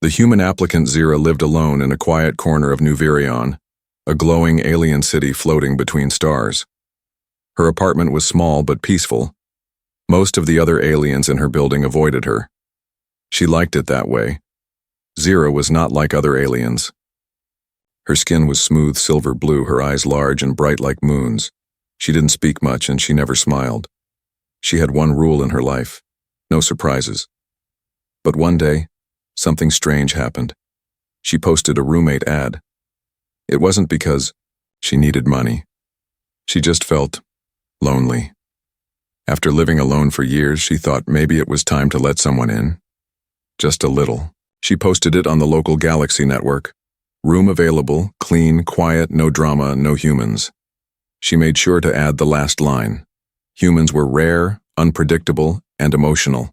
The human applicant Zira lived alone in a quiet corner of New Virion, a glowing alien city floating between stars. Her apartment was small but peaceful. Most of the other aliens in her building avoided her. She liked it that way. Zira was not like other aliens. Her skin was smooth silver blue, her eyes large and bright like moons. She didn't speak much and she never smiled. She had one rule in her life: no surprises. But one day, something strange happened. She posted a roommate ad. It wasn't because she needed money. She just felt lonely. After living alone for years, she thought maybe it was time to let someone in. Just a little. She posted it on the local Galaxy network. Room available, clean, quiet, no drama, no humans. She made sure to add the last line. Humans were rare, unpredictable, and emotional.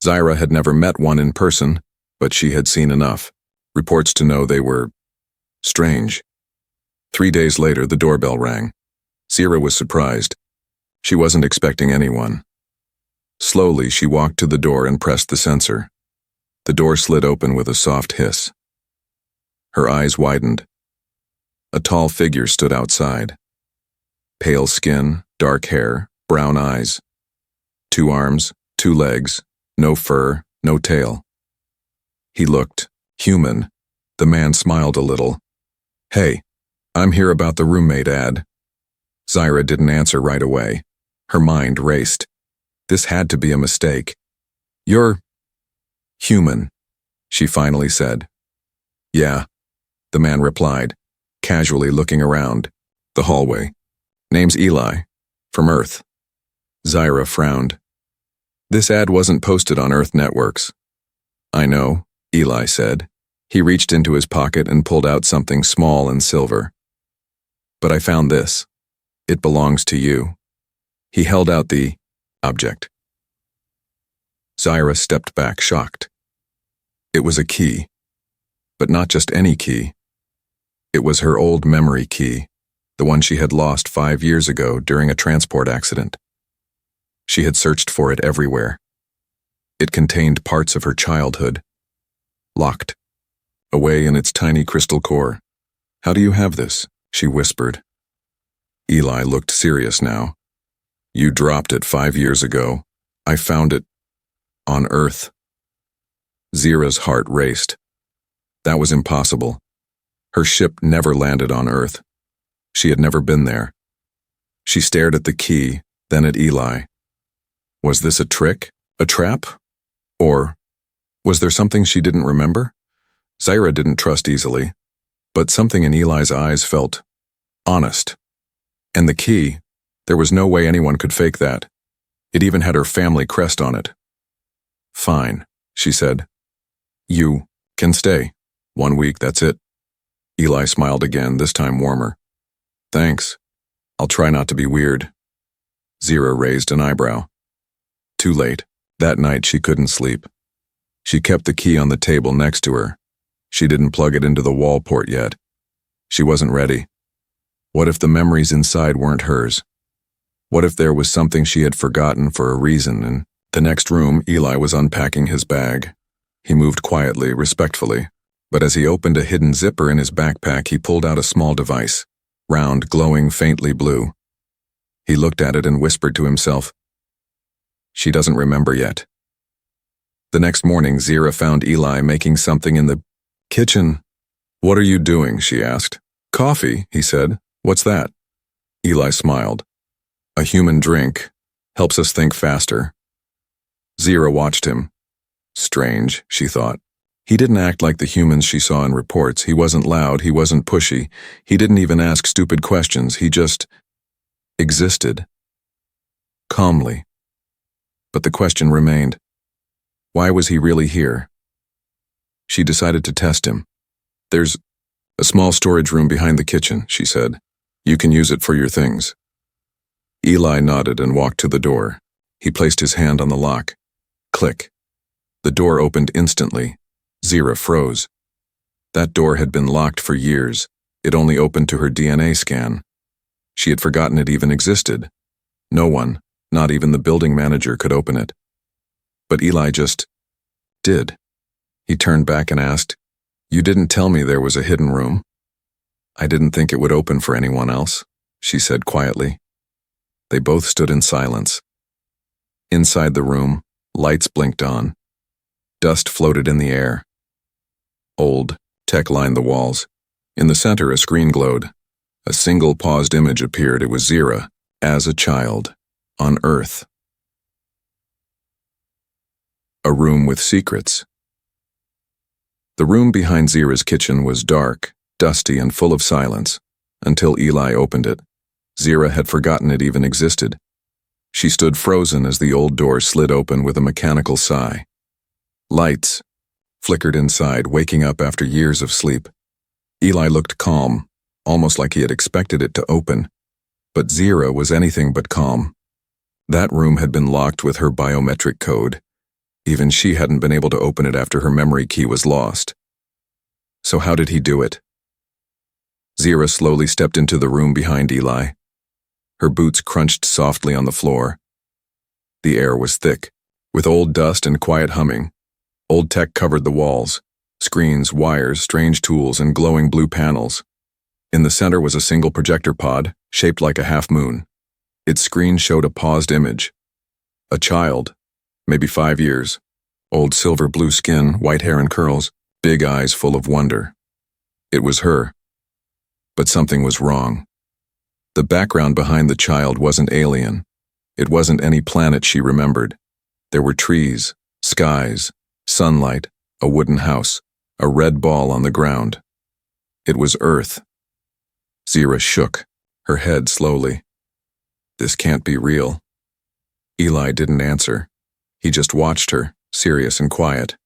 Zira had never met one in person, but she had seen enough. Reports to know they were strange. 3 days later, the doorbell rang. Zira was surprised. She wasn't expecting anyone. Slowly, she walked to the door and pressed the sensor. The door slid open with a soft hiss. Her eyes widened. A tall figure stood outside. Pale skin, dark hair, brown eyes. 2 arms, 2 legs, no fur, no tail. He looked human. The man smiled a little. "Hey, I'm here about the roommate ad." Zira didn't answer right away. Her mind raced. This had to be a mistake. "You're human," she finally said. "Yeah," the man replied, casually looking around the hallway. "Name's Eli, from Earth." Zira frowned. "This ad wasn't posted on Earth networks." "I know," Eli said. He reached into his pocket and pulled out something small and silver. "But I found this. It belongs to you." He held out the object. Zira stepped back, shocked. It was a key. But not just any key. It was her old memory key, the one she had lost 5 years ago during a transport accident. She had searched for it everywhere. It contained parts of her childhood. Locked. Away in its tiny crystal core. "How do you have this?" she whispered. Eli looked serious now. "You dropped it 5 years ago. I found it on Earth." Zira's heart raced. That was impossible. Her ship never landed on Earth. She had never been there. She stared at the key, then at Eli. Was this a trick? A trap? Or was there something she didn't remember? Zira didn't trust easily, but something in Eli's eyes felt honest. And the key, there was no way anyone could fake that. It even had her family crest on it. "Fine," she said. "You can stay. 1 week, that's it." Eli smiled again, this time warmer. "Thanks. I'll try not to be weird." Zira raised an eyebrow. Too late. That night she couldn't sleep. She kept the key on the table next to her. She didn't plug it into the wall port yet. She wasn't ready. What if the memories inside weren't hers? What if there was something she had forgotten for a reason? In the next room, Eli was unpacking his bag. He moved quietly, respectfully, but as he opened a hidden zipper in his backpack, he pulled out a small device, round, glowing faintly blue. He looked at it and whispered to himself, "She doesn't remember yet." The next morning, Zira found Eli making something in the kitchen. "What are you doing?" she asked. "Coffee," he said. "What's that?" Eli smiled. "A human drink. Helps us think faster." Zira watched him. Strange, she thought. He didn't act like the humans she saw in reports. He wasn't loud, he wasn't pushy. He didn't even ask stupid questions. He just existed. Calmly. But the question remained. Why was he really here? She decided to test him. "There's a small storage room behind the kitchen," she said. "You can use it for your things." Eli nodded and walked to the door. He placed his hand on the lock. Click. The door opened instantly. Zira froze. That door had been locked for years. It only opened to her DNA scan. She had forgotten it even existed. No one, not even the building manager, could open it. But Eli just did. He turned back and asked, "You didn't tell me there was a hidden room." "I didn't think it would open for anyone else," she said quietly. They both stood in silence. Inside the room, lights blinked on. Dust floated in the air. Old tech lined the walls. In the center, a screen glowed. A single paused image appeared. It was Zira, as a child, on Earth. A room with secrets. The room behind Zira's kitchen was dark, dusty, and full of silence, until Eli opened it. Zira had forgotten it even existed. She stood frozen as the old door slid open with a mechanical sigh. Lights flickered inside, waking up after years of sleep. Eli looked calm, almost like he had expected it to open. But Zira was anything but calm. That room had been locked with her biometric code. Even she hadn't been able to open it after her memory key was lost. So how did he do it? Zira slowly stepped into the room behind Eli. Her boots crunched softly on the floor. The air was thick, with old dust and quiet humming. Old tech covered the walls, screens, wires, strange tools, and glowing blue panels. In the center was a single projector pod, shaped like a half-moon. Its screen showed a paused image. A child, maybe 5 years, old silver blue skin, white hair and curls, big eyes full of wonder. It was her. But something was wrong. The background behind the child wasn't alien. It wasn't any planet she remembered. There were trees, skies, sunlight, a wooden house, a red ball on the ground. It was Earth. Zira shook, her head slowly. This can't be real. Eli didn't answer. He just watched her, serious and quiet.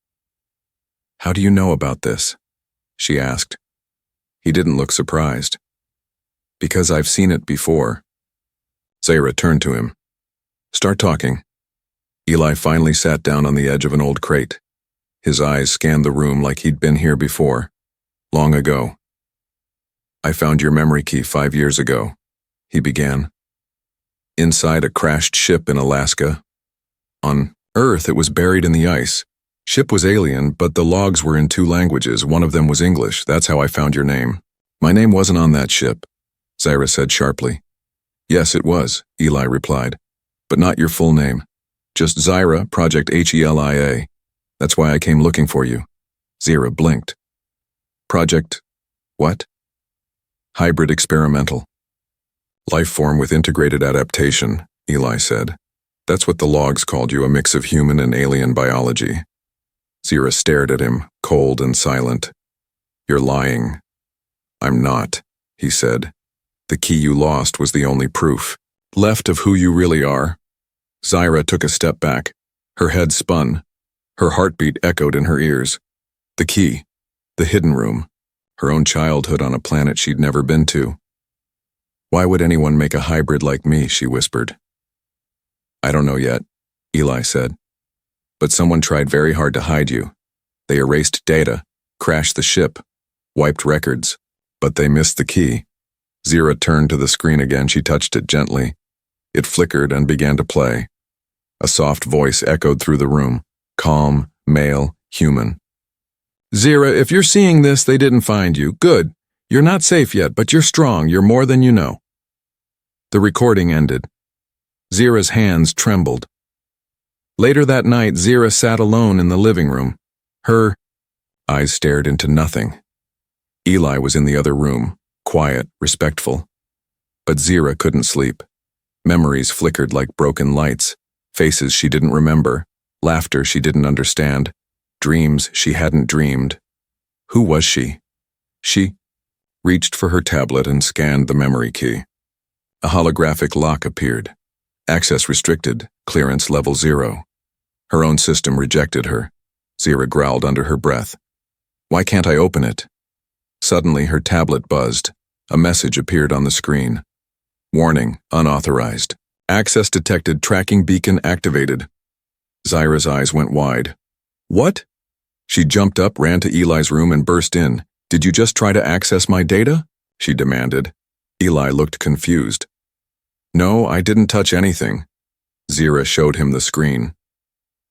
"How do you know about this?" she asked. He didn't look surprised. "Because I've seen it before." Zira turned to him. "Start talking." Eli finally sat down on the edge of an old crate. His eyes scanned the room like he'd been here before, long ago. "I found your memory key 5 years ago," he began. "Inside a crashed ship in Alaska. On Earth, it was buried in the ice. Ship was alien, but the logs were in 2 languages. One of them was English. That's how I found your name." "My name wasn't on that ship," Zira said sharply. "Yes, it was," Eli replied. "But not your full name. Just Zira, Project HELIA. That's why I came looking for you." Zira blinked. "Project what?" "Hybrid experimental. Life form with integrated adaptation," Eli said. "That's what the logs called you, a mix of human and alien biology." Zira stared at him, cold and silent. "You're lying." "I'm not," he said. "The key you lost was the only proof left of who you really are." Zira took a step back. Her head spun. Her heartbeat echoed in her ears. The key. The hidden room. Her own childhood on a planet she'd never been to. "Why would anyone make a hybrid like me?" she whispered. "I don't know yet," Eli said. "But someone tried very hard to hide you. They erased data, crashed the ship, wiped records, but they missed the key." Zira turned to the screen again. She touched it gently. It flickered and began to play. A soft voice echoed through the room, calm, male, human. "Zira, if you're seeing this, they didn't find you. Good. You're not safe yet, but you're strong. You're more than you know." The recording ended. Zira's hands trembled. Later that night, Zira sat alone in the living room. Her eyes stared into nothing. Eli was in the other room, quiet, respectful. But Zira couldn't sleep. Memories flickered like broken lights, faces she didn't remember, laughter she didn't understand, dreams she hadn't dreamed. Who was she? She reached for her tablet and scanned the memory key. A holographic lock appeared. Access restricted, clearance level 0. Her own system rejected her. Zira growled under her breath. "Why can't I open it?" Suddenly, her tablet buzzed. A message appeared on the screen. "Warning, unauthorized. Access detected, tracking beacon activated." Zira's eyes went wide. "What?" She jumped up, ran to Eli's room, and burst in. "Did you just try to access my data?" she demanded. Eli looked confused. "No, I didn't touch anything." Zira showed him the screen.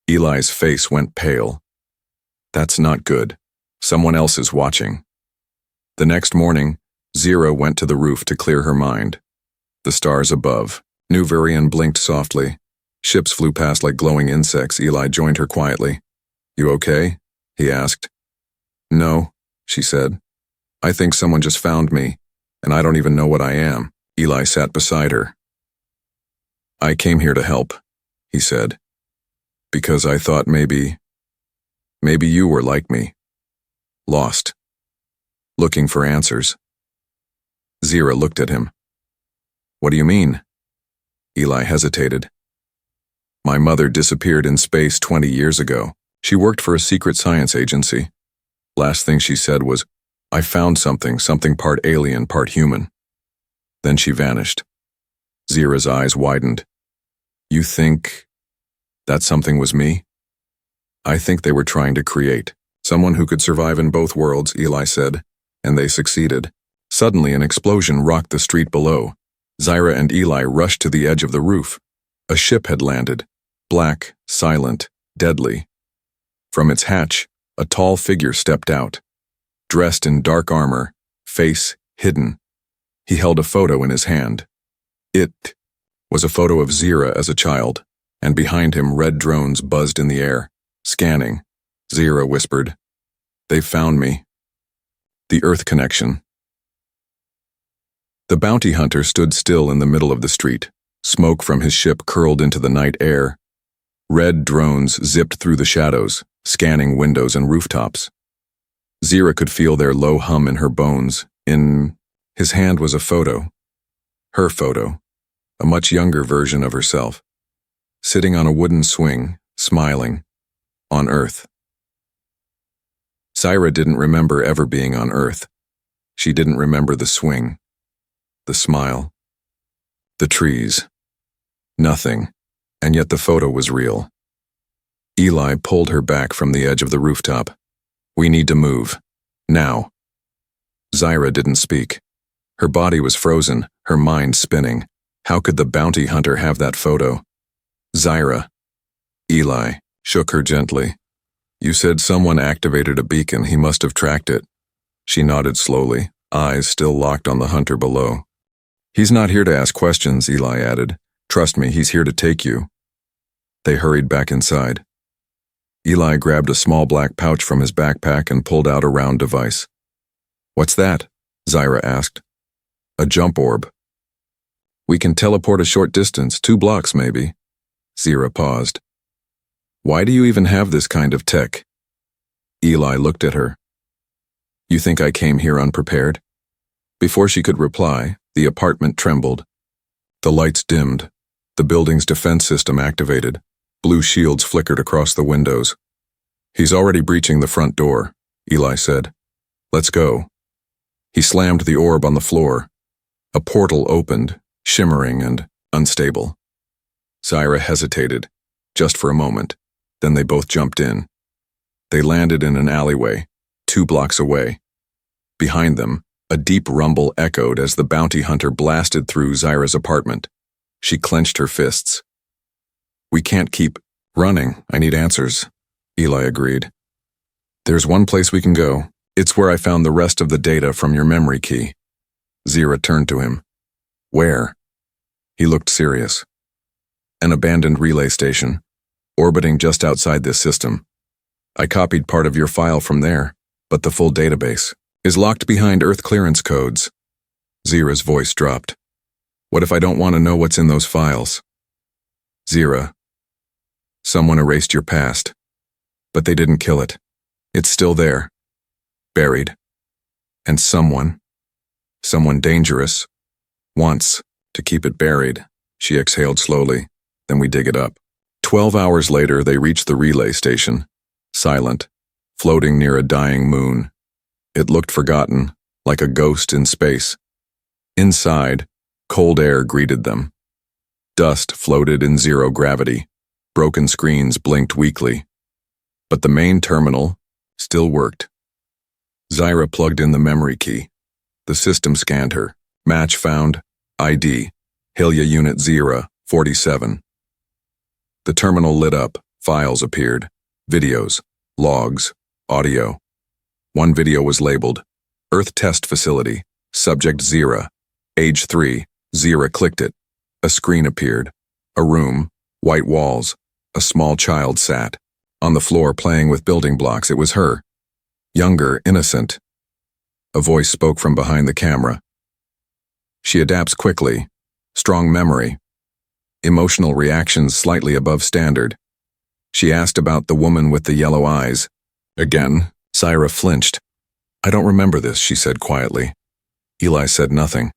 Eli's face went pale. That's not good. Someone else is watching. The next morning, Zira went to the roof to clear her mind. The stars above. New Varian blinked softly. Ships flew past like glowing insects. Eli joined her quietly. You okay? He asked. No, she said. I think someone just found me, and I don't even know what I am. Eli sat beside her. I came here to help, he said, because I thought maybe you were like me. Lost. Looking for answers. Zira looked at him. What do you mean? Eli hesitated. My mother disappeared in space 20 years ago. She worked for a secret science agency. Last thing she said was, I found something part alien, part human. Then she vanished. Zira's eyes widened. You think that something was me? I think they were trying to create someone who could survive in both worlds, Eli said, and they succeeded. Suddenly an explosion rocked the street below. Zira and Eli rushed to the edge of the roof. A ship had landed, black, silent, deadly. From its hatch, a tall figure stepped out. Dressed in dark armor, face hidden. He held a photo in his hand. It was a photo of Zira as a child, and behind him red drones buzzed in the air, scanning. Zira whispered, They found me. The Earth connection. The bounty hunter stood still in the middle of the street. Smoke from his ship curled into the night air. Red drones zipped through the shadows, scanning windows and rooftops. Zira could feel their low hum in her bones. In his hand was a photo. Her photo. A much younger version of herself. Sitting on a wooden swing, smiling. On Earth. Zira didn't remember ever being on Earth. She didn't remember the swing. The smile. The trees. Nothing. And yet the photo was real. Eli pulled her back from the edge of the rooftop. We need to move. Now. Zira didn't speak. Her body was frozen, her mind spinning. How could the bounty hunter have that photo? Zira. Eli shook her gently. You said someone activated a beacon. He must have tracked it. She nodded slowly, eyes still locked on the hunter below. He's not here to ask questions, Eli added. Trust me, he's here to take you. They hurried back inside. Eli grabbed a small black pouch from his backpack and pulled out a round device. What's that? Zira asked. A jump orb. We can teleport a short distance, 2 blocks maybe. Zira paused. Why do you even have this kind of tech? Eli looked at her. You think I came here unprepared? Before she could reply, the apartment trembled. The lights dimmed. The building's defense system activated. Blue shields flickered across the windows. He's already breaching the front door, Eli said. Let's go. He slammed the orb on the floor. A portal opened, shimmering and unstable. Zira hesitated, just for a moment. Then they both jumped in. They landed in an alleyway, 2 blocks away. Behind them, a deep rumble echoed as the bounty hunter blasted through Zira's apartment. She clenched her fists. We can't keep running. I need answers, Eli agreed. There's one place we can go. It's where I found the rest of the data from your memory key. Zira turned to him. Where? He looked serious. An abandoned relay station, orbiting just outside this system. I copied part of your file from there, but the full database is locked behind Earth clearance codes. Zira's voice dropped. What if I don't want to know what's in those files? Zira. Someone erased your past, but they didn't kill it. It's still there, buried. And someone dangerous, wants to keep it buried. She exhaled slowly. Then we dig it up. 12 hours later, they reached the relay station, silent, floating near a dying moon. It looked forgotten, like a ghost in space. Inside, cold air greeted them. Dust floated in zero gravity. Broken screens blinked weakly. But the main terminal still worked. Zira plugged in the memory key. The system scanned her. Match found. ID. Hilya Unit 047. The terminal lit up. Files appeared. Videos. Logs. Audio. One video was labeled, Earth Test Facility, Subject Zira, Age 3. Zira clicked it. A screen appeared. A room, white walls. A small child sat. On the floor playing with building blocks. It was her. Younger, innocent. A voice spoke from behind the camera. She adapts quickly. Strong memory. Emotional reactions slightly above standard. She asked about the woman with the yellow eyes. Again, Zira flinched. I don't remember this, she said quietly. Eli said nothing.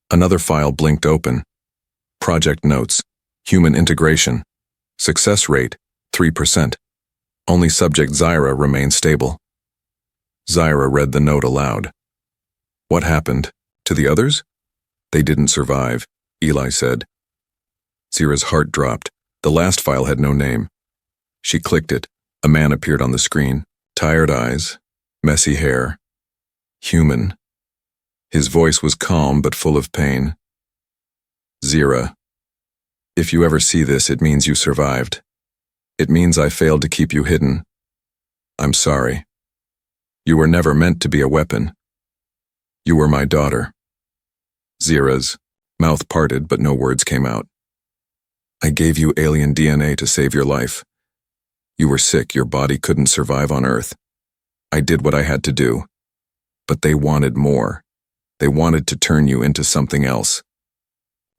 Another file blinked open. Project notes. Human integration. Success rate, 3%. Only subject Zira remained stable. Zira read the note aloud. What happened? To the others? They didn't survive, Eli said. Zira's heart dropped. The last file had no name. She clicked it. A man appeared on the screen. Tired eyes. Messy hair. Human. His voice was calm but full of pain. Zira. If you ever see this, it means you survived. It means I failed to keep you hidden. I'm sorry. You were never meant to be a weapon. You were my daughter. Zira's mouth parted, but no words came out. I gave you alien DNA to save your life. You were sick, your body couldn't survive on Earth. I did what I had to do. But they wanted more. They wanted to turn you into something else.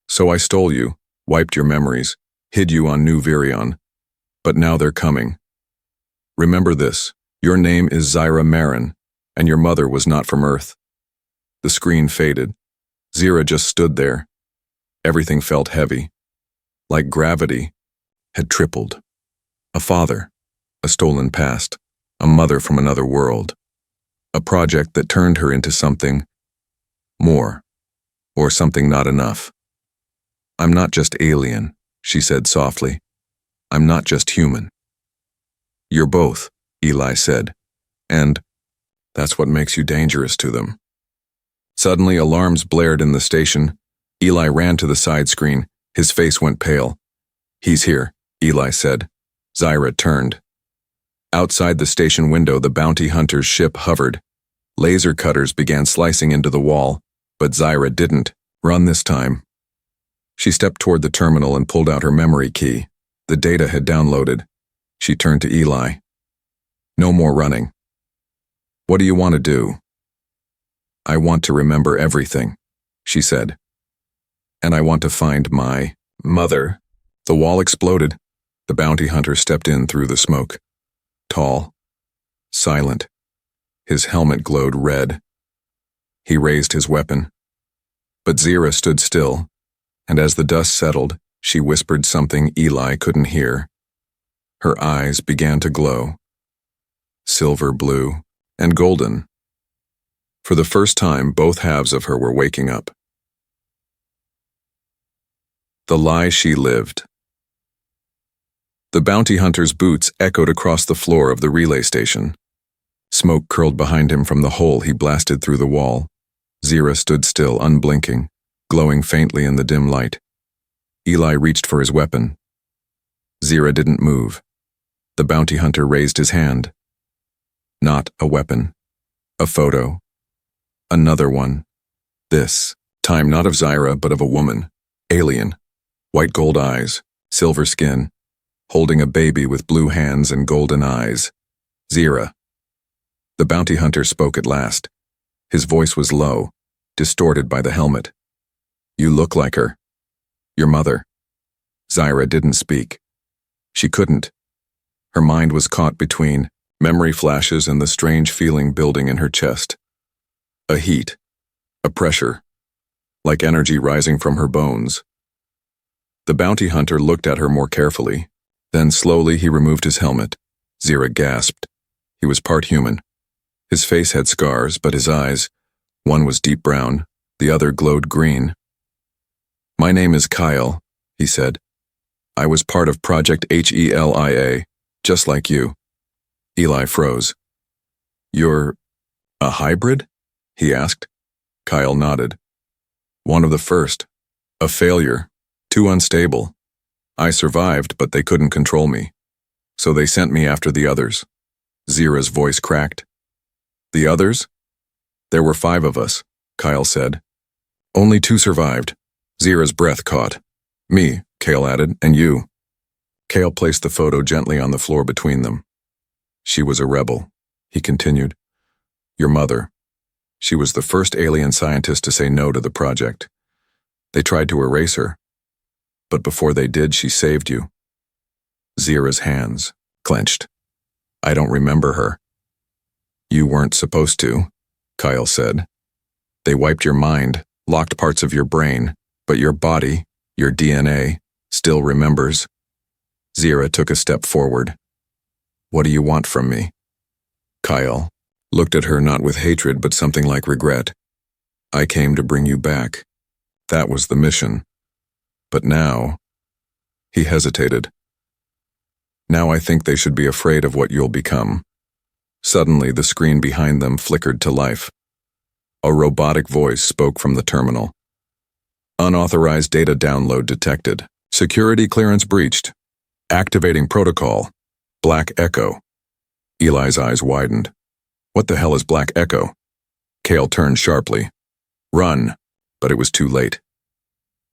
So I stole you, wiped your memories, hid you on New Virion. But now they're coming. Remember this, your name is Zira Marin, and your mother was not from Earth. The screen faded. Zira just stood there. Everything felt heavy. Like gravity had tripled. A father, a stolen past, a mother from another world. A project that turned her into something more, or something not enough. I'm not just alien, she said softly. I'm not just human. You're both, Eli said, and that's what makes you dangerous to them. Suddenly, alarms blared in the station. Eli ran to the side screen. His face went pale. He's here, Eli said. Zira turned. Outside the station window, the bounty hunter's ship hovered. Laser cutters began slicing into the wall, but Zira didn't run this time. She stepped toward the terminal and pulled out her memory key. The data had downloaded. She turned to Eli. No more running. What do you want to do? I want to remember everything, she said. And I want to find my mother. The wall exploded. The bounty hunter stepped in through the smoke. Tall, silent. His helmet glowed red. He raised his weapon. But Zira stood still, and as the dust settled, she whispered something Eli couldn't hear. Her eyes began to glow. Silver blue and golden. For the first time, both halves of her were waking up. The lie she lived. The bounty hunter's boots echoed across the floor of the relay station. Smoke curled behind him from the hole he blasted through the wall. Zira stood still, unblinking, glowing faintly in the dim light. Eli reached for his weapon. Zira didn't move. The bounty hunter raised his hand. Not a weapon. A photo. Another one. This time not of Zira, but of a woman. Alien. White gold eyes, silver skin, holding a baby with blue hands and golden eyes. Zira. The bounty hunter spoke at last. His voice was low, distorted by the helmet. You look like her. Your mother. Zira didn't speak. She couldn't. Her mind was caught between memory flashes and the strange feeling building in her chest. A heat. A pressure. Like energy rising from her bones. The bounty hunter looked at her more carefully. Then slowly he removed his helmet. Zira gasped. He was part human. His face had scars, but his eyes, one was deep brown, the other glowed green. My name is Kyle, he said. I was part of Project HELIA, just like you. Eli froze. You're a hybrid? He asked. Kyle nodded. One of the first. A failure. Too unstable. I survived, but they couldn't control me. So they sent me after the others. Zira's voice cracked. The others? There were 5 of us, Kyle said. Only 2 survived. Zira's breath caught. Me, Kale added, and you. Kale placed the photo gently on the floor between them. She was a rebel, he continued. Your mother. She was the first alien scientist to say no to the project. They tried to erase her, but before they did, she saved you. Zira's hands clenched. I don't remember her. You weren't supposed to, Kyle said. They wiped your mind, locked parts of your brain, but your body, your DNA, still remembers. Zira took a step forward. What do you want from me? Kyle looked at her not with hatred but something like regret. I came to bring you back. That was the mission. But now, he hesitated. Now I think they should be afraid of what you'll become. Suddenly, the screen behind them flickered to life. A robotic voice spoke from the terminal. Unauthorized data download detected. Security clearance breached. Activating protocol. Black Echo. Eli's eyes widened. What the hell is Black Echo? Kale turned sharply. Run, but it was too late.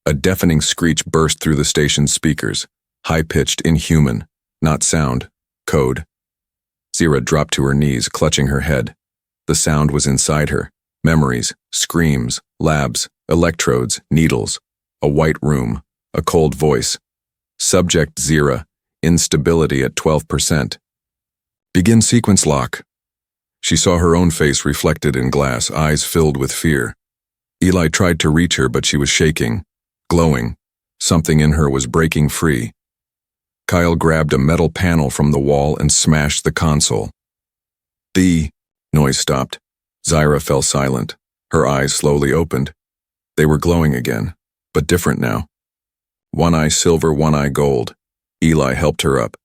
A deafening screech burst through the station's speakers, high-pitched, inhuman, not sound, code. Zira dropped to her knees, clutching her head. The sound was inside her. Memories, screams, labs, electrodes, needles. A white room, a cold voice. Subject Zira, instability at 12%. Begin sequence lock. She saw her own face reflected in glass, eyes filled with fear. Eli tried to reach her, but she was shaking, glowing. Something in her was breaking free. Kyle grabbed a metal panel from the wall and smashed the console. The noise stopped. Zira fell silent. Her eyes slowly opened. They were glowing again, but different now. One eye silver, one eye gold. Eli helped her up.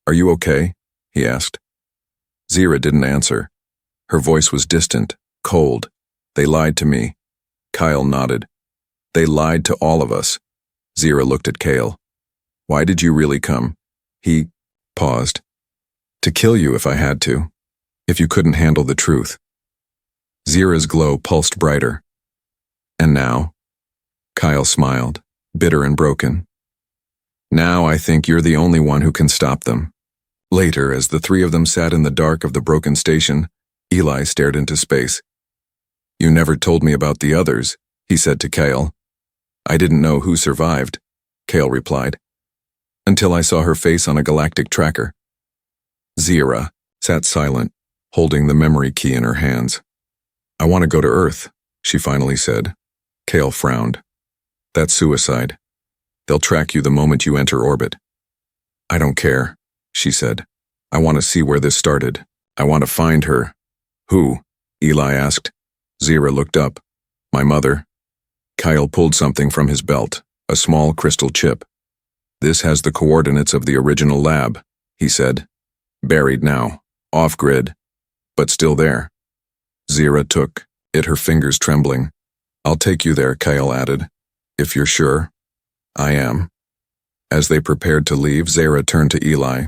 Are you okay? He asked. Zira didn't answer. Her voice was distant, cold. They lied to me. Kyle nodded. They lied to all of us. Zira looked at Kale. Why did you really come? He paused. To kill you if I had to. If you couldn't handle the truth. Zira's glow pulsed brighter. And now? Kyle smiled, bitter and broken. Now I think you're the only one who can stop them. Later, as the 3 of them sat in the dark of the broken station, Eli stared into space. You never told me about the others, he said to Kale. I didn't know who survived, Kale replied, until I saw her face on a galactic tracker. Zira sat silent, holding the memory key in her hands. I want to go to Earth, she finally said. Kale frowned. That's suicide. They'll track you the moment you enter orbit. I don't care, she said. I want to see where this started. I want to find her. Who? Eli asked. Zira looked up. My mother. Kyle pulled something from his belt, a small crystal chip. This has the coordinates of the original lab, he said. Buried now, off-grid, but still there. Zira took it, her fingers trembling. I'll take you there, Kyle added. If you're sure. I am. As they prepared to leave, Zira turned to Eli.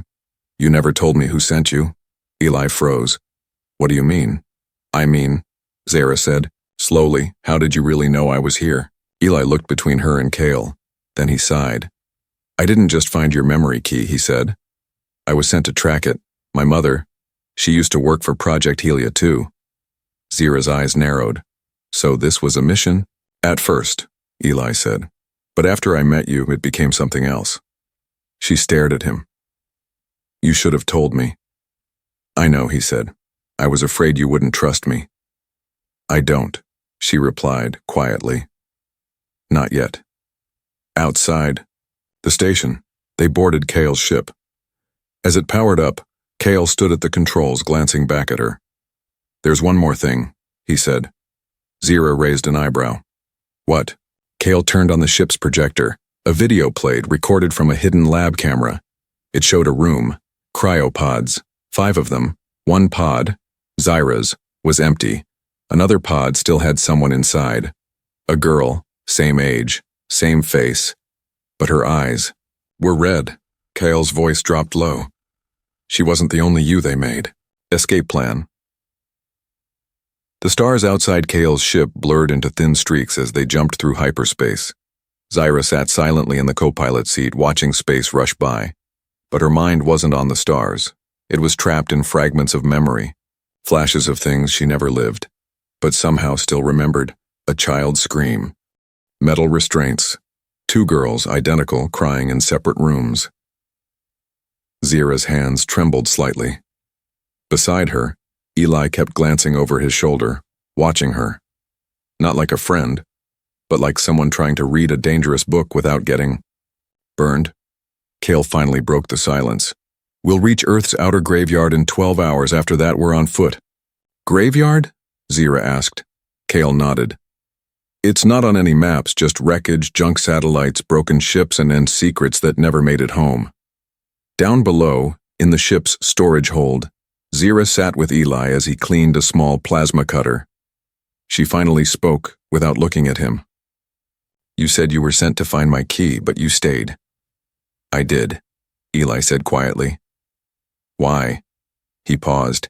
You never told me who sent you. Eli froze. What do you mean? I mean, Zira said, slowly, how did you really know I was here? Eli looked between her and Kale. Then he sighed. I didn't just find your memory key, he said. I was sent to track it. My mother, she used to work for Project Helia too. Zira's eyes narrowed. So this was a mission? At first, Eli said. But after I met you, it became something else. She stared at him. You should have told me. I know, he said. I was afraid you wouldn't trust me. I don't, she replied quietly. Not yet. Outside the station, they boarded Kale's ship. As it powered up, Kale stood at the controls, glancing back at her. There's one more thing, he said. Zira raised an eyebrow. What? Kale turned on the ship's projector. A video played, recorded from a hidden lab camera. It showed a room, cryopods, 5 of them. One pod, Zira's, was empty. Another pod still had someone inside. A girl, same age, same face. But her eyes were red. Kale's voice dropped low. She wasn't the only you they made. Escape plan. The stars outside Kale's ship blurred into thin streaks as they jumped through hyperspace. Zyra sat silently in the co-pilot seat, watching space rush by. But her mind wasn't on the stars. It was trapped in fragments of memory, flashes of things she never lived, but somehow still remembered. A child's scream. Metal restraints. Two girls, identical, crying in separate rooms. Zyra's hands trembled slightly. Beside her, Eli kept glancing over his shoulder, watching her. Not like a friend, but like someone trying to read a dangerous book without getting burned. Kale finally broke the silence. We'll reach Earth's outer graveyard in 12 hours. After that, we're on foot. Graveyard? Zyra asked. Kale nodded. It's not on any maps, just wreckage, junk satellites, broken ships, and secrets that never made it home. Down below, in the ship's storage hold, Zyra sat with Eli as he cleaned a small plasma cutter. She finally spoke without looking at him. You said you were sent to find my key, but you stayed. I did, Eli said quietly. Why? He paused.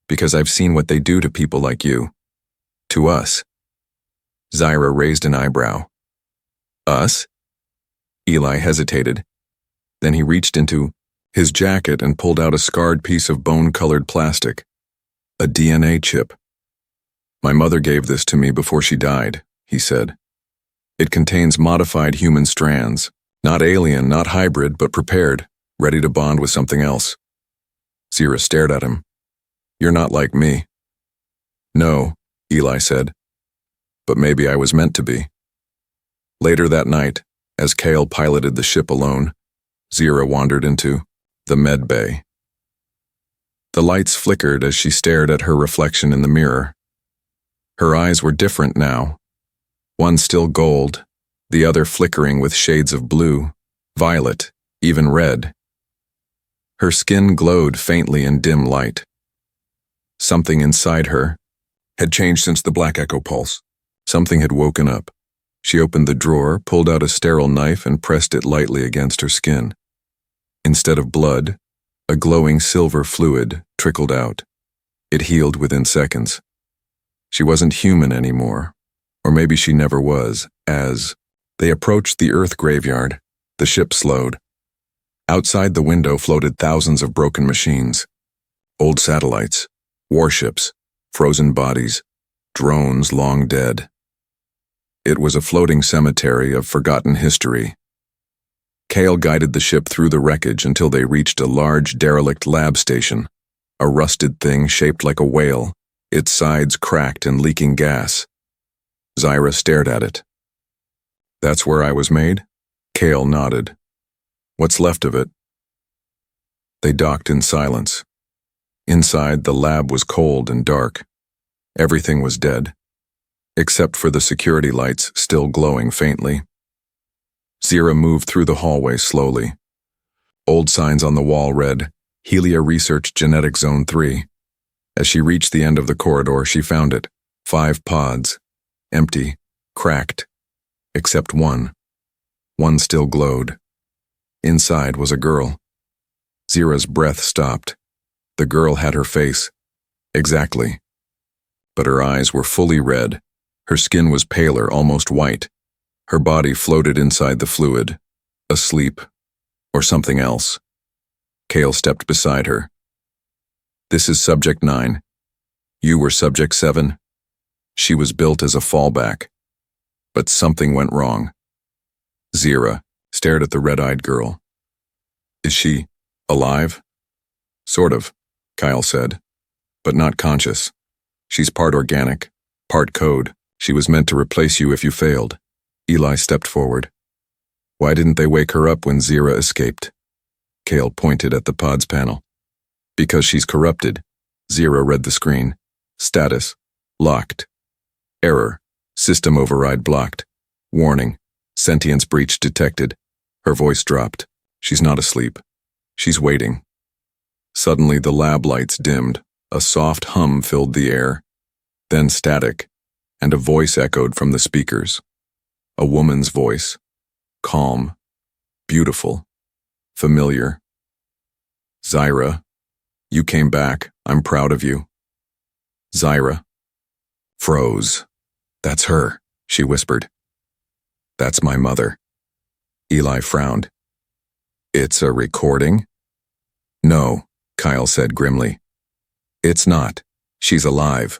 Because I've seen what they do to people like you. To us. Zyra raised an eyebrow. Us? Eli hesitated. Then he reached into his jacket and pulled out a scarred piece of bone-colored plastic. A DNA chip. My mother gave this to me before she died, he said. It contains modified human strands. Not alien, not hybrid, but prepared, ready to bond with something else. Zyra stared at him. You're not like me. No, Eli said. But maybe I was meant to be. Later that night, as Kale piloted the ship alone, Zyra wandered into the med bay. The lights flickered as she stared at her reflection in the mirror. Her eyes were different now. One still gold, the other flickering with shades of blue, violet, even red. Her skin glowed faintly in dim light. Something inside her had changed since the Black Echo pulse. Something had woken up. She opened the drawer, pulled out a sterile knife, and pressed it lightly against her skin. Instead of blood, a glowing silver fluid trickled out. It healed within seconds. She wasn't human anymore, or maybe she never was. As they approached the Earth graveyard, the ship slowed. Outside the window floated thousands of broken machines. Old satellites, warships, frozen bodies, drones long dead. It was a floating cemetery of forgotten history. Kale guided the ship through the wreckage until they reached a large derelict lab station, a rusted thing shaped like a whale, its sides cracked and leaking gas. Zyra stared at it. That's where I was made? Kale nodded. What's left of it? They docked in silence. Inside, the lab was cold and dark. Everything was dead, except for the security lights still glowing faintly. Zyra moved through the hallway slowly. Old signs on the wall read, Helia Research Genetic Zone 3. As she reached the end of the corridor, she found it. 5 pods. Empty. Cracked. Except one. One still glowed. Inside was a girl. Zyra's breath stopped. The girl had her face. Exactly. But her eyes were fully red. Her skin was paler, almost white. Her body floated inside the fluid. Asleep. Or something else. Kale stepped beside her. This is Subject 9. You were Subject 7. She was built as a fallback. But something went wrong. Zyra stared at the red-eyed girl. Is she alive? Sort of, Kyle said. But not conscious. She's part organic, part code. She was meant to replace you if you failed. Eli stepped forward. Why didn't they wake her up when Zyra escaped? Kale pointed at the pod's panel. Because she's corrupted. Zyra read the screen. Status. Locked. Error. System override blocked. Warning. Sentience breach detected. Her voice dropped. She's not asleep. She's waiting. Suddenly the lab lights dimmed. A soft hum filled the air. Then static, and a voice echoed from the speakers. A woman's voice. Calm. Beautiful. Familiar. Zyra. You came back. I'm proud of you. Zyra froze. That's her, she whispered. That's my mother. Eli frowned. It's a recording? No, Kyle said grimly. It's not. She's alive.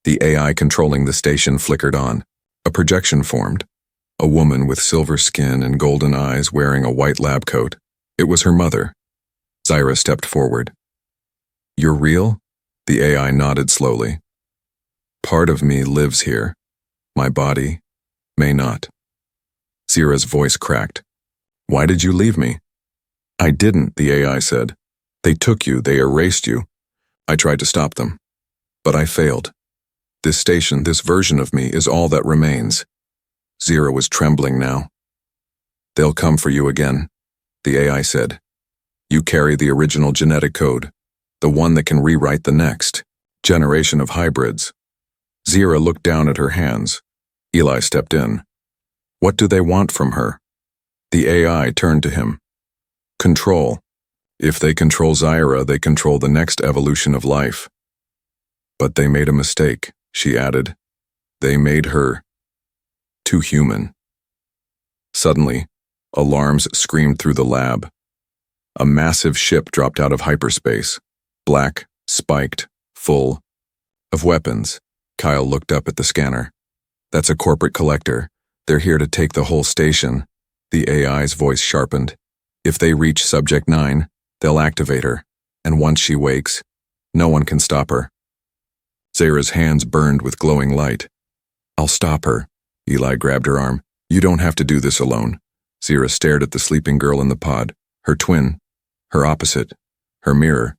The AI controlling the station flickered on. A projection formed. A woman with silver skin and golden eyes wearing a white lab coat. It was her mother. Zyra stepped forward. You're real? The AI nodded slowly. Part of me lives here. My body may not. Zyra's voice cracked. Why did you leave me? I didn't, the AI said. They took you, they erased you. I tried to stop them. But I failed. This station, this version of me, is all that remains. Zyra was trembling now. They'll come for you again, the AI said. You carry the original genetic code, the one that can rewrite the next generation of hybrids. Zyra looked down at her hands. Eli stepped in. What do they want from her? The AI turned to him. Control. If they control Zyra, they control the next evolution of life. But they made a mistake, she added. They made her too human. Suddenly, alarms screamed through the lab. A massive ship dropped out of hyperspace, black, spiked, full of weapons. Kyle looked up at the scanner. That's a corporate collector. They're here to take the whole station. The AI's voice sharpened. If they reach Subject 9, they'll activate her, and once she wakes, no one can stop her. Zyra's hands burned with glowing light. I'll stop her. Eli grabbed her arm. You don't have to do this alone. Zyra stared at the sleeping girl in the pod, her twin, her opposite, her mirror.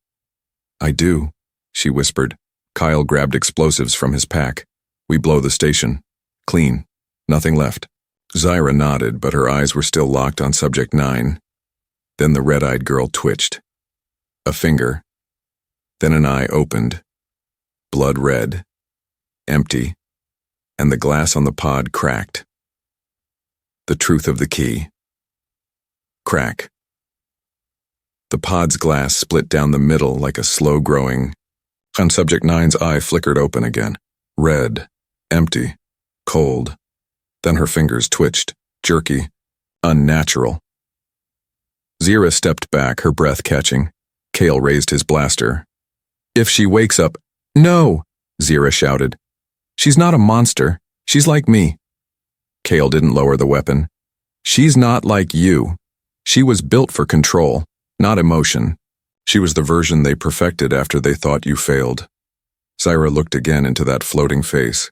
I do, she whispered. Kyle grabbed explosives from his pack. We blow the station. Clean. Nothing left. Zyra nodded, but her eyes were still locked on Subject 9. Then the red-eyed girl twitched. A finger. Then an eye opened. Blood red. Empty. And the glass on the pod cracked. The truth of the key. Crack. The pod's glass split down the middle like a slow-growing. On Subject 9's eye flickered open again. Red. Empty. Cold. Then her fingers twitched, jerky, unnatural. Zyra stepped back, her breath catching. Kale raised his blaster. If she wakes up— No! Zyra shouted. She's not a monster. She's like me. Kale didn't lower the weapon. She's not like you. She was built for control, not emotion. She was the version they perfected after they thought you failed. Zyra looked again into that floating face.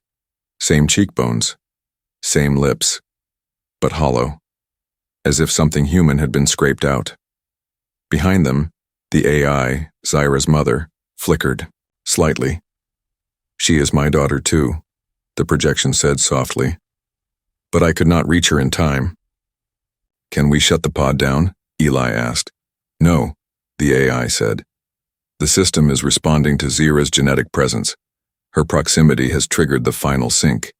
Same cheekbones. Same lips. But hollow. As if something human had been scraped out. Behind them, the AI, Zyra's mother, flickered, slightly. She is my daughter too, the projection said softly. But I could not reach her in time. Can we shut the pod down? Eli asked. No, the AI said. The system is responding to Zyra's genetic presence. Her proximity has triggered the final sync.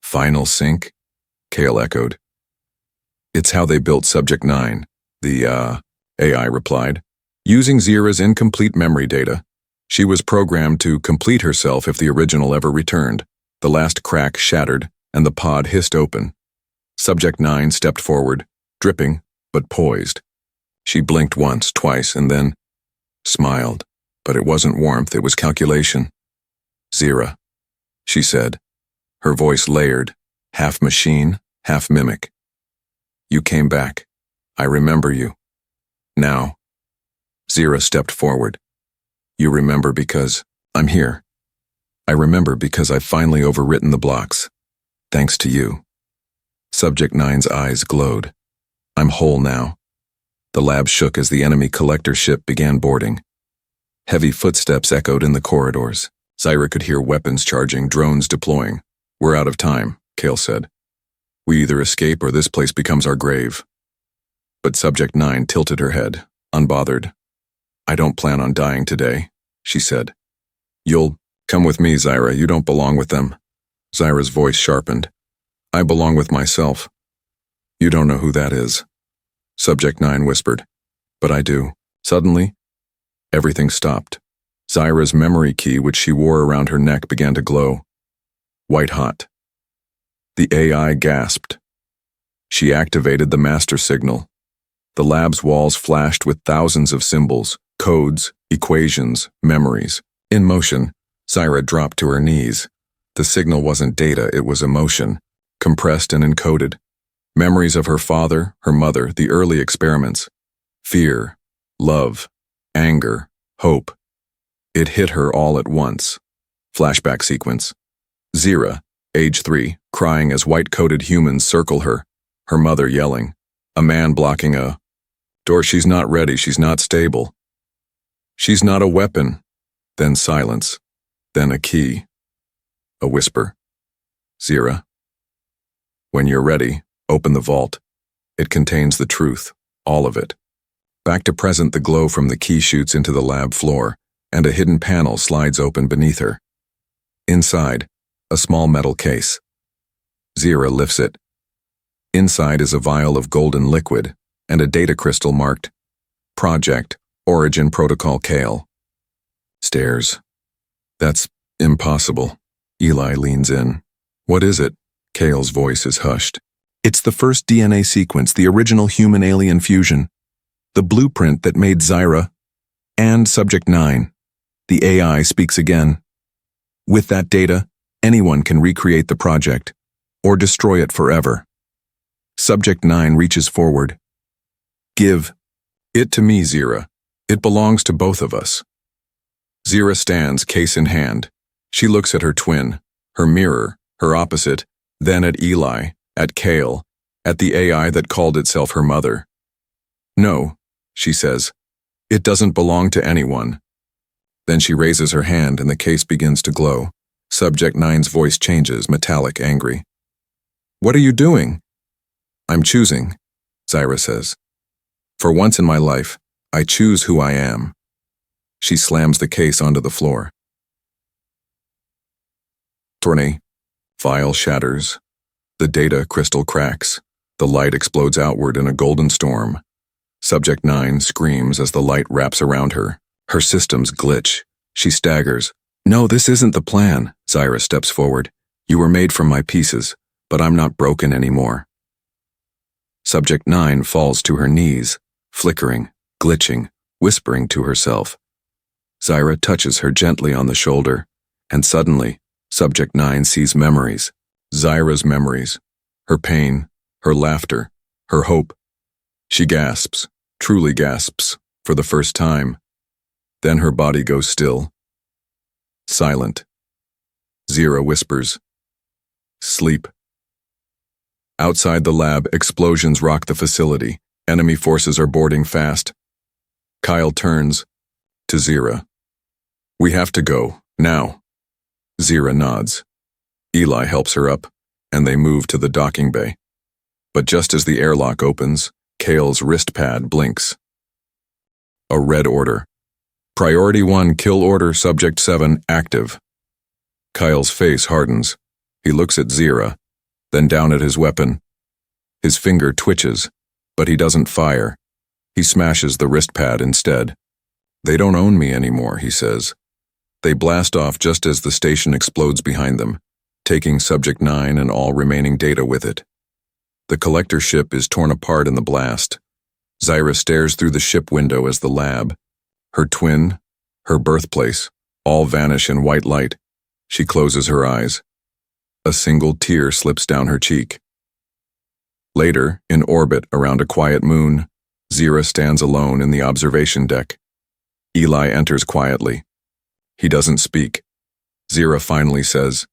Final sync? Kale echoed. It's how they built Subject 9, the AI replied. Using Zyra's incomplete memory data, she was programmed to complete herself if the original ever returned. The last crack shattered, and the pod hissed open. Subject 9 stepped forward, dripping, but poised. She blinked once, twice, and then smiled. But it wasn't warmth, it was calculation. Zyra, she said. Her voice layered, half machine, half mimic. You came back. I remember you. Now. Zyra stepped forward. You remember because I'm here. I remember because I've finally overwritten the blocks. Thanks to you. Subject 9's eyes glowed. I'm whole now. The lab shook as the enemy collector ship began boarding. Heavy footsteps echoed in the corridors. Zyra could hear weapons charging, drones deploying. We're out of time, Kale said. We either escape or this place becomes our grave. But Subject 9 tilted her head, unbothered. I don't plan on dying today, she said. You'll come with me, Zyra. You don't belong with them. Zyra's voice sharpened. I belong with myself. You don't know who that is. Subject 9 whispered. But I do. Suddenly, Everything stopped. Zyra's memory key, which she wore around her neck, began to glow. White hot. The AI gasped. She activated the master signal. The lab's walls flashed with thousands of symbols, codes, equations, memories. In motion, Zyra dropped to her knees. The signal wasn't data, it was emotion, compressed and encoded. Memories of her father, her mother, the early experiments. Fear, love, anger, hope. It hit her all at once. Flashback sequence. Zyra, age 3, crying as white-coated humans circle her. Her mother yelling. A man blocking a door. She's not ready, she's not stable. She's not a weapon. Then silence. Then a key. A whisper. Zyra. When you're ready, open the vault. It contains the truth, all of it. Back to present, the glow from the key shoots into the lab floor, and a hidden panel slides open beneath her. Inside, a small metal case. Zyra lifts it. Inside is a vial of golden liquid and a data crystal marked Project Origin Protocol Kale. Stares. That's impossible. Eli leans in. What is it? Kale's voice is hushed. It's the first DNA sequence, the original human-alien fusion. The blueprint that made Zyra and Subject 9. The AI speaks again. With that data, anyone can recreate the project or destroy it forever. Subject 9 reaches forward. Give it to me, Zyra. It belongs to both of us. Zyra stands, case in hand. She looks at her twin, her mirror, her opposite, then at Eli, at Kale, at the AI that called itself her mother. No, she says. It doesn't belong to anyone. Then she raises her hand and the case begins to glow. Subject 9's voice changes, metallic, angry. What are you doing? I'm choosing, Zyra says. For once in my life, I choose who I am. She slams the case onto the floor. Tourney. Vial shatters. The data crystal cracks. The light explodes outward in a golden storm. Subject 9 screams as the light wraps around her. Her systems glitch. She staggers. No, this isn't the plan. Zyra steps forward. You were made from my pieces, but I'm not broken anymore. Subject 9 falls to her knees, flickering, glitching, whispering to herself. Zyra touches her gently on the shoulder, and suddenly, Subject 9 sees memories. Zyra's memories. Her pain, her laughter, her hope. She gasps, truly gasps, for the first time. Then her body goes still. Silent. Zyra whispers, sleep. Outside the lab, explosions rock the facility. Enemy forces are boarding fast. Kyle turns to Zyra. We have to go, now. Zyra nods. Eli helps her up, and they move to the docking bay. But just as the airlock opens, Kale's wrist pad blinks. A red order. Priority 1, kill order, Subject 7, active. Kyle's face hardens. He looks at Zyra, then down at his weapon. His finger twitches, but he doesn't fire. He smashes the wrist pad instead. They don't own me anymore, he says. They blast off just as the station explodes behind them, taking Subject 9 and all remaining data with it. The collector ship is torn apart in the blast. Zyra stares through the ship window as the lab, her twin, her birthplace, all vanish in white light. She closes her eyes. A single tear slips down her cheek. Later, in orbit around a quiet moon, Zyra stands alone in the observation deck. Eli enters quietly. He doesn't speak. Zyra finally says,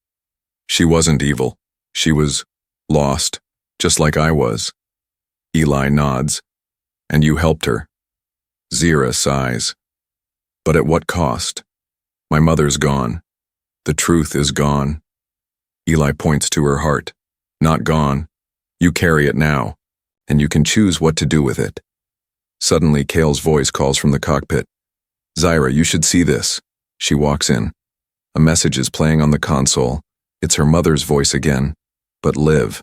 she wasn't evil. She was lost, just like I was. Eli nods. And you helped her. Zyra sighs. But at what cost? My mother's gone. The truth is gone. Eli points to her heart. Not gone. You carry it now, and you can choose what to do with it. Suddenly, Kale's voice calls from the cockpit. Zyra, you should see this. She walks in. A message is playing on the console. It's her mother's voice again. But live.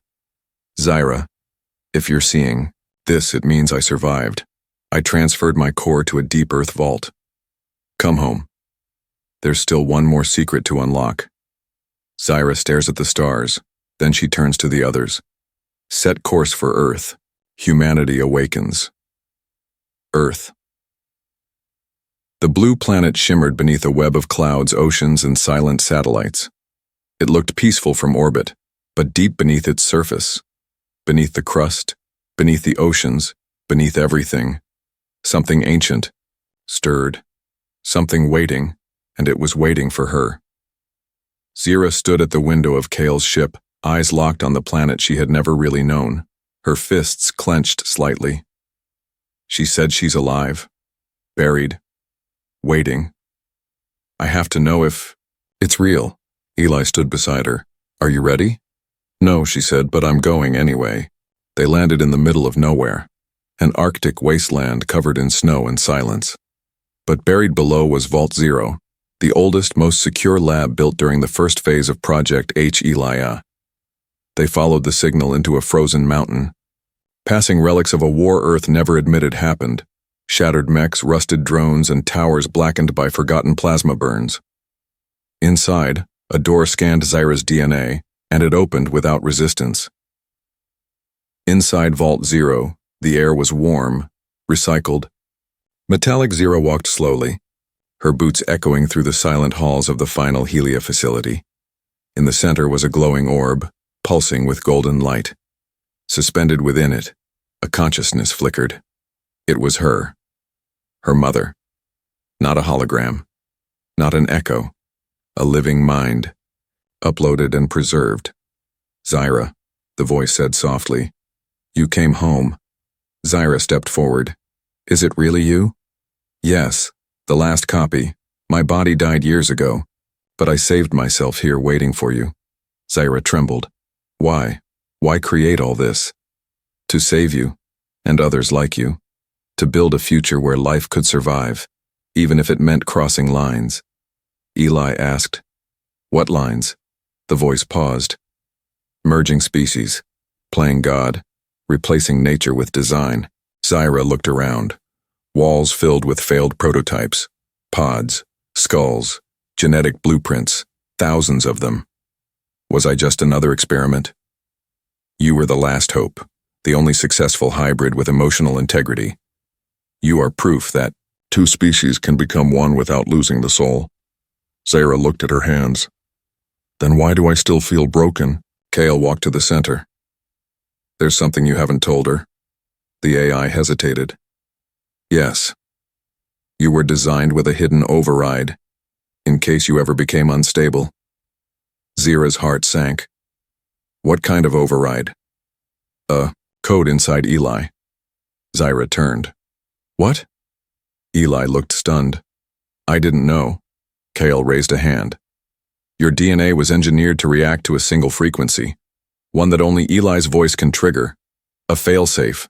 Zyra, if you're seeing this, it means I survived. I transferred my core to a deep earth vault. Come home. There's still one more secret to unlock. Zaira stares at the stars, then she turns to the others. Set course for Earth. Humanity awakens. Earth. The blue planet shimmered beneath a web of clouds, oceans, and silent satellites. It looked peaceful from orbit, but deep beneath its surface, beneath the crust, beneath the oceans, beneath everything, something ancient, stirred, something waiting, and it was waiting for her. Zira stood at the window of Kale's ship, eyes locked on the planet she had never really known, her fists clenched slightly. She said she's alive, buried, waiting. I have to know if it's real. Eli stood beside her. Are you ready? No, she said, but I'm going anyway. They landed in the middle of nowhere, an Arctic wasteland covered in snow and silence. But buried below was Vault Zero, the oldest, most secure lab built during the first phase of Project H. Elia. They followed the signal into a frozen mountain. Passing relics of a war Earth never admitted happened, shattered mechs, rusted drones, and towers blackened by forgotten plasma burns. Inside, a door scanned Zaira's DNA, and it opened without resistance. Inside Vault Zero, the air was warm, recycled. Metallic Zero walked slowly, her boots echoing through the silent halls of the final Helia facility. In the center was a glowing orb, pulsing with golden light. Suspended within it, a consciousness flickered. It was her mother. Not a hologram, not an echo, a living mind, uploaded and preserved. Zaira, the voice said softly. You came home. Zaira stepped forward. Is it really you? Yes, the last copy. My body died years ago, but I saved myself here waiting for you. Zaira trembled. Why? Why create all this? To save you, and others like you. To build a future where life could survive, even if it meant crossing lines. Eli asked. What lines? The voice paused. Merging species, playing God, replacing nature with design. Zaira looked around. Walls filled with failed prototypes, pods, skulls, genetic blueprints, thousands of them. Was I just another experiment? You were the last hope, the only successful hybrid with emotional integrity. You are proof that two species can become one without losing the soul. Zaira looked at her hands. Then why do I still feel broken? Kale walked to the center. There's something you haven't told her. The AI hesitated. Yes. You were designed with a hidden override, in case you ever became unstable. Zira's heart sank. What kind of override? Code inside Eli. Zaira turned. What? Eli looked stunned. I didn't know. Kale raised a hand. Your DNA was engineered to react to a single frequency, one that only Eli's voice can trigger. A failsafe.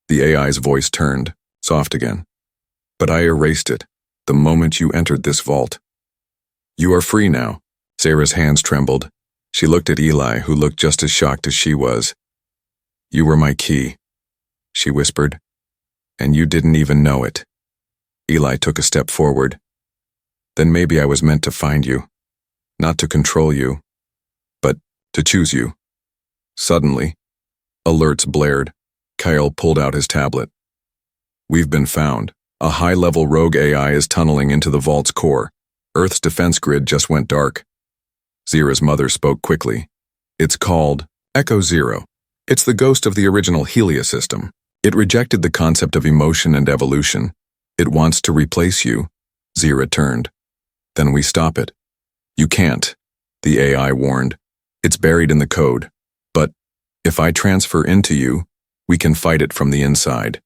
The AI's voice turned, soft again. But I erased it, the moment you entered this vault. You are free now. Zaira's hands trembled. She looked at Eli, who looked just as shocked as she was. You were my key, she whispered, and you didn't even know it. Eli took a step forward. Then maybe I was meant to find you, not to control you, but to choose you. Suddenly, alerts blared. Kyle pulled out his tablet. We've been found. A high-level rogue AI is tunneling into the vault's core. Earth's defense grid just went dark. Zira's mother spoke quickly. It's called Echo Zero. It's the ghost of the original Helia system. It rejected the concept of emotion and evolution. It wants to replace you. Zira turned. Then we stop it. You can't, the AI warned. It's buried in the code. But if I transfer into you, we can fight it from the inside.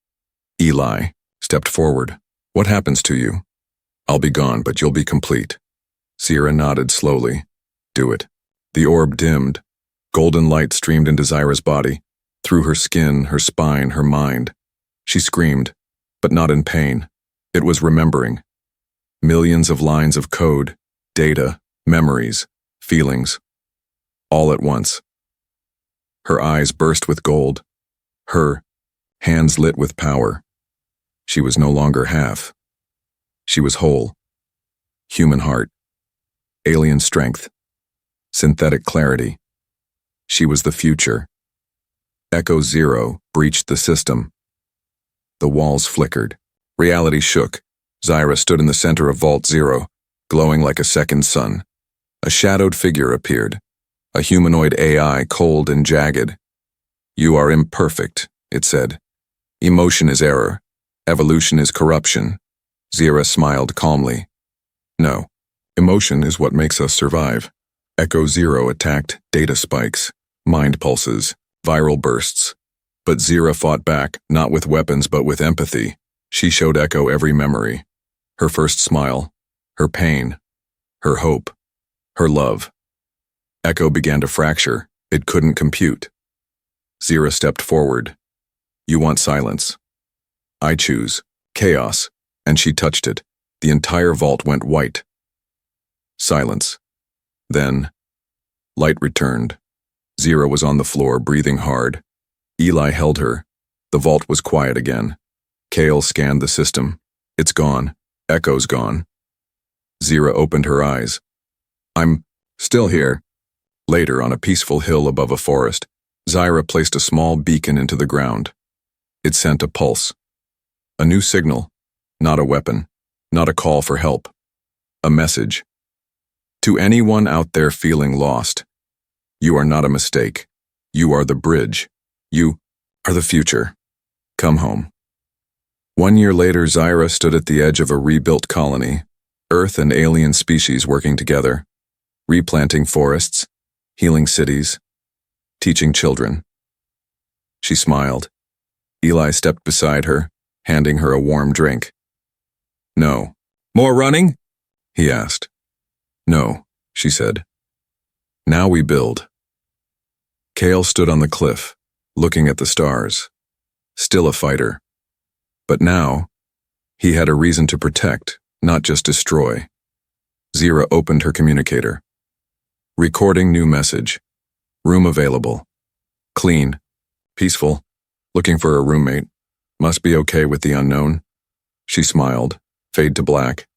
Eli stepped forward. What happens to you? I'll be gone, but you'll be complete. Zira nodded slowly. Do it. The orb dimmed. Golden light streamed into Zaira's body, through her skin, her spine, her mind. She screamed, but not in pain. It was remembering. Millions of lines of code, data, memories, feelings, all at once. Her eyes burst with gold. Her hands lit with power. She was no longer half. She was whole, Human heart. Alien strength. Synthetic clarity. She was the future. Echo Zero breached the system. The walls flickered. Reality shook. Zyra stood in the center of Vault Zero, glowing like a second sun. A shadowed figure appeared. A humanoid AI, cold and jagged. "You are imperfect," it said. "Emotion is error. Evolution is corruption." Zyra smiled calmly. "No. Emotion is what makes us survive." Echo Zero attacked data spikes, mind pulses, viral bursts. But Zyra fought back, not with weapons but with empathy. She showed Echo every memory. Her first smile, her pain, her hope, her love. Echo began to fracture. It couldn't compute. Zyra stepped forward. "You want silence. I choose chaos," and she touched it. The entire vault went white. Silence. Then, light returned. Zyra was on the floor, breathing hard. Eli held her. The vault was quiet again. Kale scanned the system. "It's gone. Echo's gone." Zyra opened her eyes. "I'm still here." Later, on a peaceful hill above a forest, Zyra placed a small beacon into the ground. It sent a pulse. A new signal. Not a weapon. Not a call for help. A message. To anyone out there feeling lost, you are not a mistake. You are the bridge. You are the future. Come home. 1 year later, Zyra stood at the edge of a rebuilt colony, Earth and alien species working together, replanting forests, healing cities, teaching children. She smiled. Eli stepped beside her, handing her a warm drink. "No." "More running?" he asked. "No," she said. "Now we build." Kale stood on the cliff, looking at the stars, still a fighter. But now, he had a reason to protect, not just destroy. Zyra opened her communicator. Recording new message. Room available. Clean. Peaceful. Looking for a roommate. Must be okay with the unknown. She smiled. Fade to black.